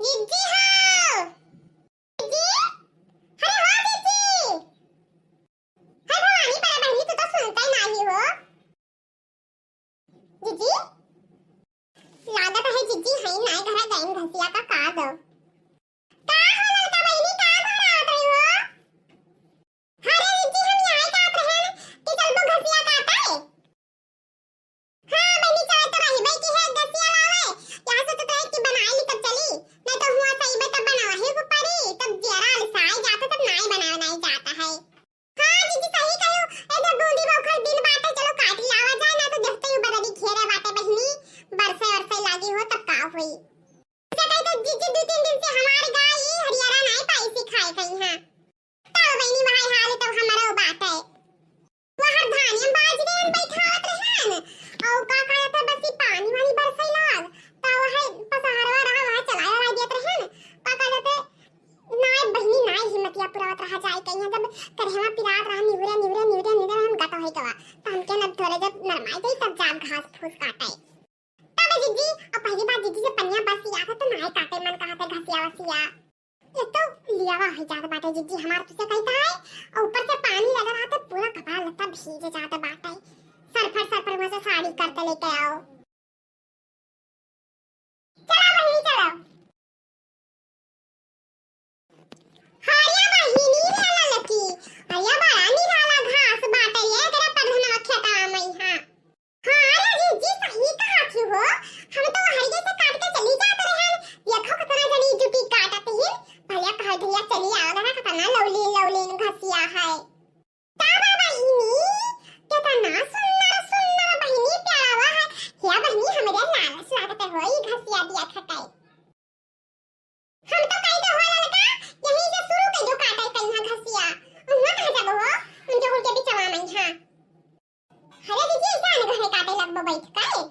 जिज्जी हो जिज्जी अरे हो जिज्जी हाय भवानी पर बहनी तू तो सुनता ही नहीं हो जिज्जी लागत है जिज्जी है नाही घरा जाईन घसिया का दो का हो ललका बहनी का घर आवत रही हो अरे जिज्जी हम यहां का आप रहे कि चलबो घसिया काटा है हां बहनी चल तो रही भाई की है घसिया लावे यहां से तो कि बनाई ली तब चली नहीं तो हुआ सही में तब बनावा है को परी तब जरा अलसाई जाता तब नहीं बनावा नहीं जाता है हां जिज्जी सही कहो इधर बूंदी बखर दिन बाटे चलो काट लावा जाए ना तो देखते ही बदली घेरे बाटे बहनी बरसे अरसे लागी हो तब का होई सकाई तो जिज्जी 2-3 दिन से हमार गाय हरियाणा नहीं पाई सी खाए कहीं हां तब बहनी भाई हाल तब हमारा बात है वहां धानियम बाजरे में बैठावत रहन और का का था बस पानी वाली बरसई लाग तब है पसहरवा रहा वहां चलाया रह दियत रहन का का जाते नाय बहनी नाय हिम्मतिया पुरावत रहा जाए कहीं जब करहवा पिरात रहा निवरे हम गाता है कवा तो हमके न थोड़े जब नरमाई गई तब जाग घास फूस काटा है तब जिज्जी और पहली बार जिज्जी से पनिया बस या था तो नाय काटे मन कहा था घसिया वसिया ये तो लियावा है जाता बाटे जिज्जी हमार तुसे कहता है और ऊपर से पानी लगा रहा था पूरा कपड़ा लत्ता भीज जाता बाटे सरफर में से साड़ी करते लेके आओ चलो बहनी चलो हरिया बहिनी रहला लकी हरिया बड़ा निराला घास बाटे ये तेरा प्रधान खेता मई हां हां रे जिज्जी सही कहा थी हो हम तो हरिया से काट के चली जात रहन देखो कितना जड़ी जुटी काटत ही भैया कह दिया चली आओ ना कितना लवली घसिया है ता बहिनी क्या ना सुनना बहिनी प्यारा है या बहिनी हमरे लालच लागत होई घसिया दिया खटाई हम तो कह दो हो ललका यहीं से शुरू कर दो काटे कहीं घसिया उन्ना कह जाबो हो उनके उनके भी चवा मई हां अरे दीदी जान घरे काटे लगबो बैठ काए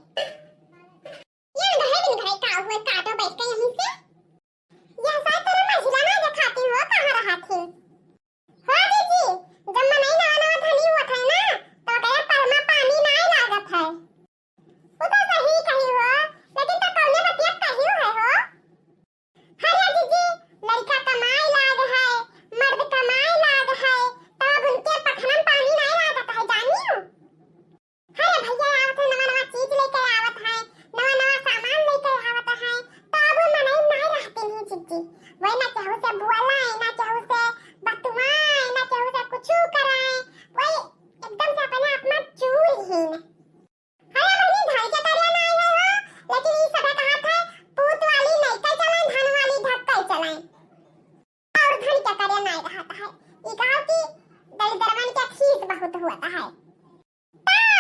ये घरे दिन घरे का हुए काटो बैठ के यहीं से यह साथ तेरा महिला ना दिखाती हो कहां रहा थी हो दीदी जब मैं नहीं नहाना धनी हुआ था ना तो कहे परमा पानी नहीं लागत है वो तो सही कही हो लेकिन तो कौने बतिया कही है हो अरे दीदी लड़का कमाई लाग है मर्द कमाई लाग है तब उनके पखनम पानी नहीं लागत है जानियो अरे भैया आवत है नवा चीज लेके आवत है नवा सामान लेके आवत है तब मन नहीं रहते हैं जिज्जी वही ना चाहो से बुआला ना चाहो से बतुआए ना चाहो से कुछ कराए वही एकदम से अपने आप में चूर ही न अरे बहनी धाई के तरह नहीं है हो लेकिन ये सब कहा था पूत वाली नहीं कर चलाएं धन वाली धक्का चलाएं और धन क्या करे नहीं रहता है ये कहा कि दरिद्रमन का खीस बहुत हुआ है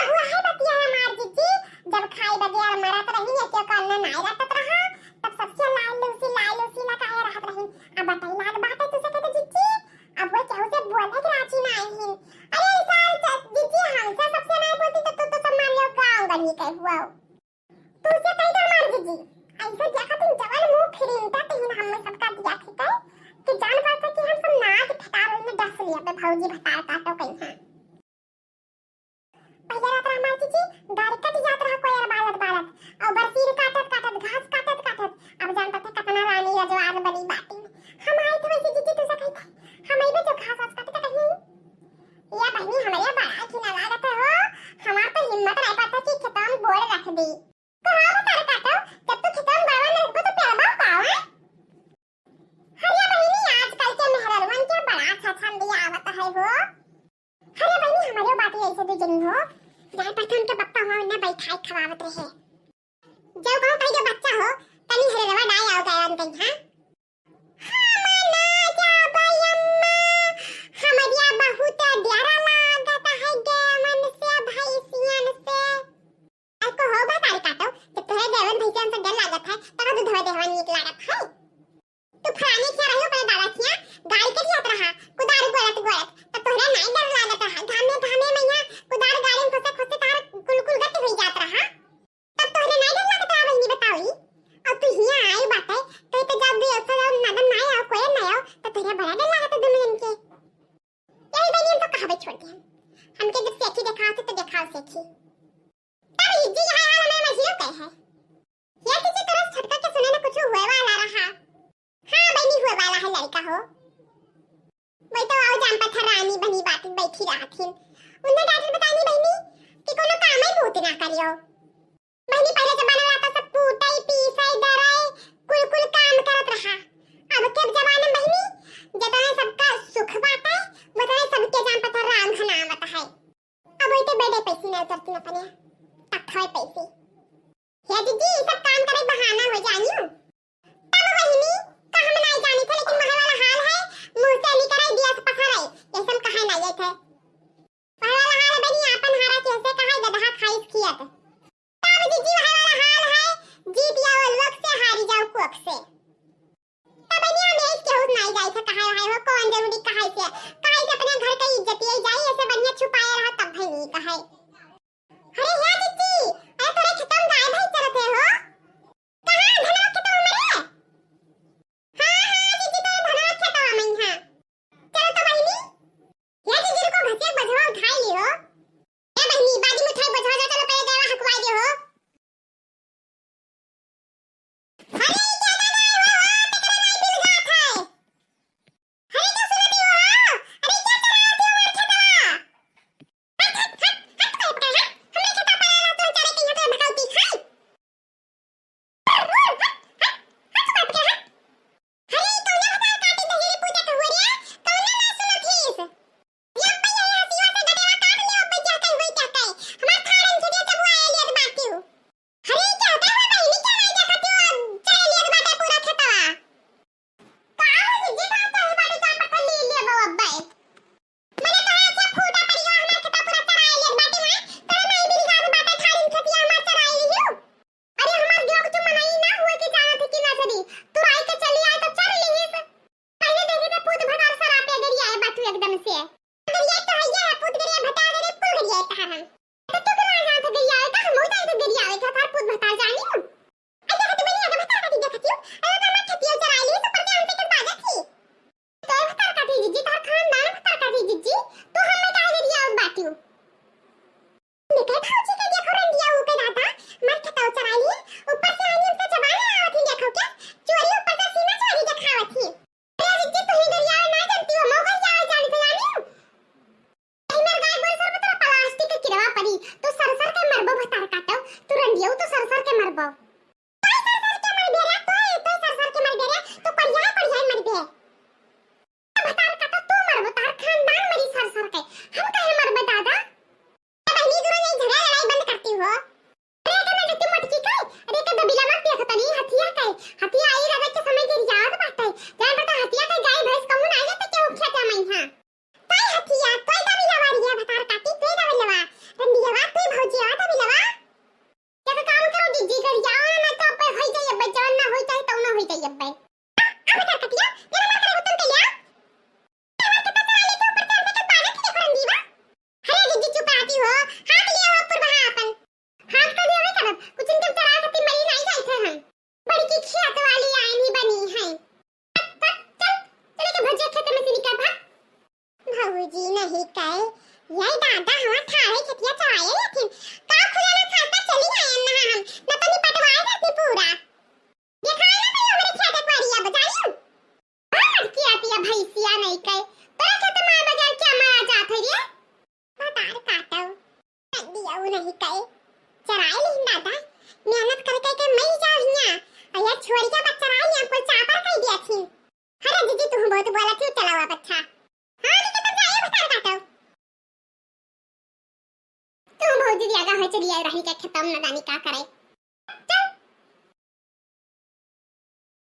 हुआ है बतिया हमार जिज्जी जब खाई बगैर मरत रही है क्यों करना नहीं रहत रहा तब सबसे लाल लूसी ना काहे रहत रही अब बताई लाल बात है तुसे कहते जिज्जी अब वो चाहो से बोले कि रांची ना आई है अरे साल जिज्जी हमसे सबसे नहीं बोलती तो तू तो सब मान लो गांव बनी के हुआ तू से कह दे हमार जिज्जी ऐसे देखा तुम जवान मुंह फिरिंता तीन हम सबका दिया ठीक है कि जान पाता कि हम सब नाक ठटार में डस लिया पे भौजी भतार काटो कहीं हां पहले रात हमार जिज्जी गाड़ी कट जात रहा कोई बालत और बरसीर काटत घास काटत अब जान पता कितना रानी रजवार बनी बाटी हम आए थे वैसे जिज्जी तुसे कहता हम आइबे तो घास काटत कहीं या बहनी हमारे बड़ा की ना लागत हो हमार तो हिम्मत नहीं पाता कि खेतन बोल रख दी कहां बता काटो जब तू खेतन बावा न रखबो तो प्यावा पावा हरिया बहनी आजकल के मेहरवन के बड़ा अच्छा दिया आवत है हो अरे बहनी हमारे बाटी ऐसे भी जनी हो जाए प्रथम के पप्पा हो ना बैठाई खवावत रहे जब कहो कहीं जो बच्चा हो तनी हरवा डाई आओ गया अंकल हां हमना क्या भैयम्मा हमारिया बहुत प्यारा लागत है गे मन से भैसियन से आपको हो बता काटो तो तोहे देवन भैसियन से डर लागत है तब दूध देवन नीक लागत है तू फराने क्या रहियो पर दादा किया गाय के जात रहा कुदार गोरत तो तोहरा नहीं डर लागत है घामे मैया कुदार गाड़ी में फसे तार कुल गति हुई जात रहा तब तोहरा नहीं डर लागत है बहनी बताई अब तू हिया आई बात है तो जब भी ऐसा नदन नहीं आओ कोई नहीं आओ तो तोहरा बड़ा डर लागत है दुनिया के यही बहनी हम तो कहावत छोड़ दिया हमके जब सेखी दिखाओ तो दिखाओ सेखी तब जिज्जी यहाँ हाल में मजीरो कहे है ये किसी तरह छटका के सुने ना कुछ हुए वाला रहा काटी बैठी रहथिन। उन्हें डॉक्टर बताई बहनी कि कोनो काम ही पूत ना करियो। बहनी पहले जमाना में आता सब पूताई पीसाई दराई कुल काम करत रहा। अब के जमाने में बहनी जतने सबका सुख बाटे वतने सबके जान पता राम का नाम आता है। अब वही तो बेटे पैसे नहीं उतरती न पने तक है पैसे। हे दीदी सब काम करे बहाना हो जानियो। तब बहनी का हम नहीं जानी थे लेकिन वह वाला हाल है मुंह से निकल दिया से पकड़ाई ये सब कहे नहीं ये थे। वह वाला हाल है बहनी अपन हारा कैसे कहे गधा खाइस किया थे। तब दीदी वह वाला हाल है जीत जाओ लोग से हारी जाओ कोक से। तब बहनी हम इस केहू नहीं जाई थे कहे है वो कौन जरूरी कहे से अपने घर का इज्जत ही जाई ऐसे बढ़िया छुपाए रहा तब भाई नहीं कहे। अरे या दीदी अरे तोरे खत्म गाय भाई चलते हो कहां धनवा खेतवा में रे। हां दीदी तोरे धनवा खेतवा में हां चलो तो बहनी या दीदी को घसिया बजवा उठाई ली हो। ए बहनी बाजी मिठाई बजवा जा चलो पहले देवा हकवाई दे हो। अरे ज्यादा नहीं हो तेरे नहीं मिल जात है। अरे क्या सुनती हो अरे क्या चलाती हो मार खेतवा हट हमरे खेता पर आला तो चारे के यहाँ तो भगावती खाई। जी नहीं कहे यही दादा हमार ठाड़े खेतिया चढ़ाए लेकिन का खुला ना खाता चली आए ना हम न तो नहीं पटवाए रहती पूरा दिखाए ना भाई हमारे खेत परिया बताइयो हां किया पिया भैंसिया नहीं कहे तोरा खेत में बाजार क्या मारा जात है रे बतार काटो दिया वो नहीं कहे चराए लेकिन दादा मेहनत करके के मई जाहिया अया छोरी का बच्चा रहा कोई चापर कह दिया थी। अरे दीदी तू बहुत बोला क्यों चलावा बच्चा हां दीदी तब जाइए बतार काटो तू बहुत ज्यादा है चलिए रही के खत्म न जानी का करे।